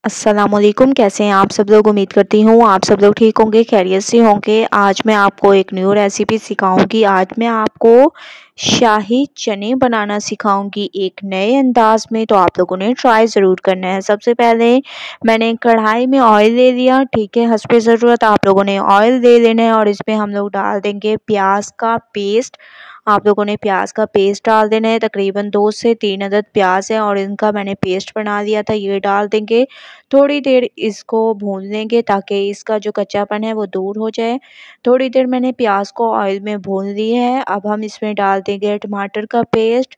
अस्सलामुअलैकुम। कैसे हैं आप सब लोग। उम्मीद करती हूँ आप सब लोग ठीक होंगे, खैरियत से होंगे। आज मैं आपको एक न्यू रेसिपी सिखाऊंगी। आज मैं आपको शाही चने बनाना सिखाऊंगी एक नए अंदाज में। तो आप लोगों ने ट्राई ज़रूर करना है। सबसे पहले मैंने कढ़ाई में ऑयल ले लिया, ठीक है। हस्बे ज़रूरत आप लोगों ने ऑयल ले लेना है और इसमें हम लोग डाल देंगे प्याज का पेस्ट। आप लोगों ने प्याज का पेस्ट डाल देना है। तकरीबन 2 से 3 अदद प्याज है और इनका मैंने पेस्ट बना लिया था, ये डाल देंगे। थोड़ी देर इसको भून लेंगे ताकि इसका जो कच्चापन है वो दूर हो जाए। थोड़ी देर मैंने प्याज को ऑयल में भून लिया है। अब हम इसमें डाल देंगे टमाटर का पेस्ट।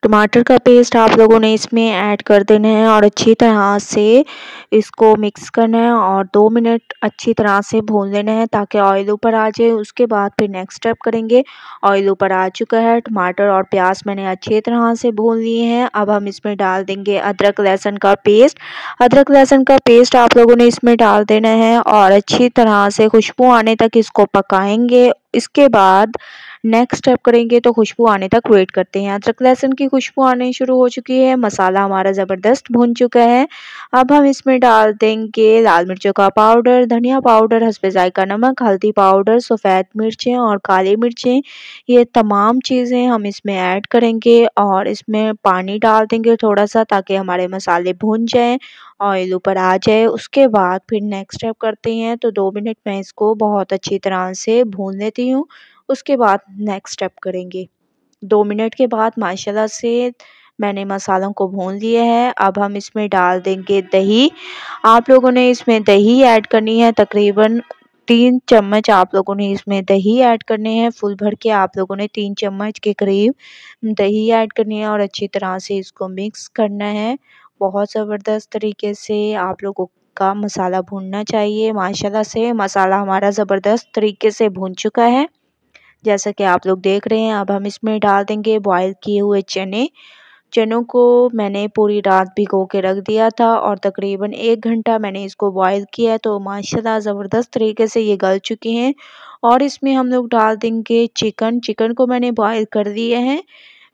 टमाटर का पेस्ट आप लोगों ने इसमें ऐड कर देना है और अच्छी तरह से इसको मिक्स करना है और 2 मिनट अच्छी तरह से भून लेना है ताकि ऑयल ऊपर आ जाए। उसके बाद फिर नेक्स्ट स्टेप करेंगे। ऑयल ऊपर आ चुका है, टमाटर और प्याज मैंने अच्छी तरह से भून लिए हैं। अब हम इसमें डाल देंगे अदरक लहसुन का पेस्ट। अदरक लहसुन का पेस्ट आप लोगों ने इसमें डाल देना है और अच्छी तरह से खुशबू आने तक इसको पकाएंगे। इसके बाद नेक्स्ट स्टेप करेंगे तो खुशबू आने तक वेट करते हैं। अदरक लहसुन की खुशबू आने शुरू हो चुकी है, मसाला हमारा ज़बरदस्त भुन चुका है। अब हम इसमें डाल देंगे लाल मिर्चों का पाउडर, धनिया पाउडर, हस्बे जायका नमक, हल्दी पाउडर, सफ़ेद मिर्चें और काली मिर्चें। ये तमाम चीज़ें हम इसमें ऐड करेंगे और इसमें पानी डाल देंगे थोड़ा सा ताकि हमारे मसाले भुन जाएँ, ऑयल ऊपर आ जाए। उसके बाद फिर नेक्स्ट स्टेप करते हैं तो 2 मिनट मैं इसको बहुत अच्छी तरह से भून लेती हूँ। उसके बाद नेक्स्ट स्टेप करेंगे। 2 मिनट के बाद माशाल्लाह से मैंने मसालों को भून लिया है। अब हम इसमें डाल देंगे दही। आप लोगों ने इसमें दही ऐड करनी है, तकरीबन 3 चम्मच आप लोगों ने इसमें दही ऐड करने हैं। फुल भर के आप लोगों ने 3 चम्मच के करीब दही ऐड करनी है और अच्छी तरह से इसको मिक्स करना है। बहुत ज़बरदस्त तरीके से आप लोगों का मसाला भूनना चाहिए। माशाल्लाह से मसाला हमारा ज़बरदस्त तरीके से भून चुका है, जैसा कि आप लोग देख रहे हैं। अब हम इसमें डाल देंगे बॉईल किए हुए चने। चनों को मैंने पूरी रात भिगो के रख दिया था और तकरीबन 1 घंटा मैंने इसको बॉईल किया है, तो माशाल्लाह ज़बरदस्त तरीके से ये गल चुके हैं। और इसमें हम लोग डाल देंगे चिकन। चिकन को मैंने बॉईल कर दिया है,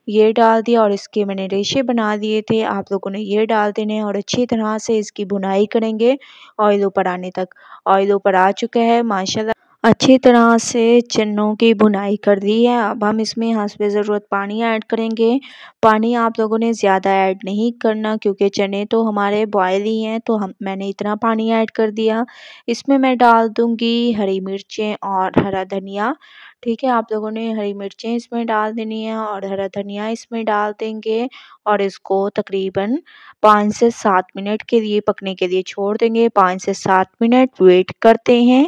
ये डाल दिया और इसके मैंने रेशे बना लिए थे। आप लोगों ने ये डाल देने हैं और अच्छी तरह से इसकी भुनाई करेंगे ऑयल ऊपर आने तक। ऑयल ऊपर आ चुका है माशाल्लाह, अच्छी तरह से चनों की भुनाई कर दी है। अब हम इसमें हस्बे ज़रूरत पानी ऐड करेंगे। पानी आप लोगों ने ज़्यादा ऐड नहीं करना क्योंकि चने तो हमारे बॉयल ही हैं, तो मैंने इतना पानी ऐड कर दिया। इसमें मैं डाल दूँगी हरी मिर्चें और हरा धनिया, ठीक है। आप लोगों ने हरी मिर्चें इसमें डाल देनी है और हरा धनिया इसमें डाल देंगे और इसको तकरीबन 5 से 7 मिनट के लिए पकने के लिए छोड़ देंगे। 5 से 7 मिनट वेट करते हैं।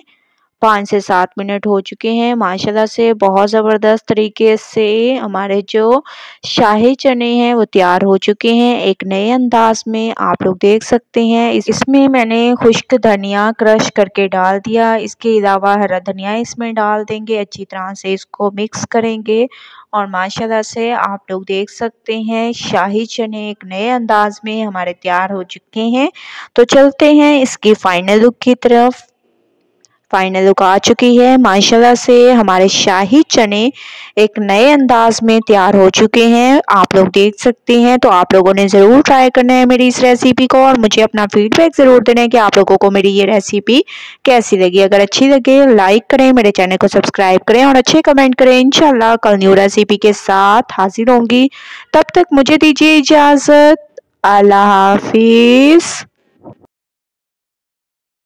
5 से 7 मिनट हो चुके हैं। माशाल्लाह से बहुत ज़बरदस्त तरीके से हमारे जो शाही चने हैं वो तैयार हो चुके हैं एक नए अंदाज में। आप लोग देख सकते हैं इसमें मैंने खुश्क धनिया क्रश करके डाल दिया। इसके अलावा हरा धनिया इसमें डाल देंगे। अच्छी तरह से इसको मिक्स करेंगे और माशाल्लाह से आप लोग देख सकते हैं शाही चने एक नए अंदाज में हमारे तैयार हो चुके हैं। तो चलते हैं इसकी फाइनल लुक की तरफ। फाइनल लुक आ चुकी है। माशाल्लाह से हमारे शाही चने एक नए अंदाज में तैयार हो चुके हैं, आप लोग देख सकते हैं। तो आप लोगों ने ज़रूर ट्राई करना है मेरी इस रेसिपी को और मुझे अपना फीडबैक ज़रूर देना है कि आप लोगों को मेरी ये रेसिपी कैसी लगी। अगर अच्छी लगे लाइक करें, मेरे चैनल को सब्सक्राइब करें और अच्छे कमेंट करें। इंशाल्लाह कल न्यू रेसिपी के साथ हाजिर होंगी। तब तक मुझे दीजिए इजाज़त। अल्लाह हाफिज़।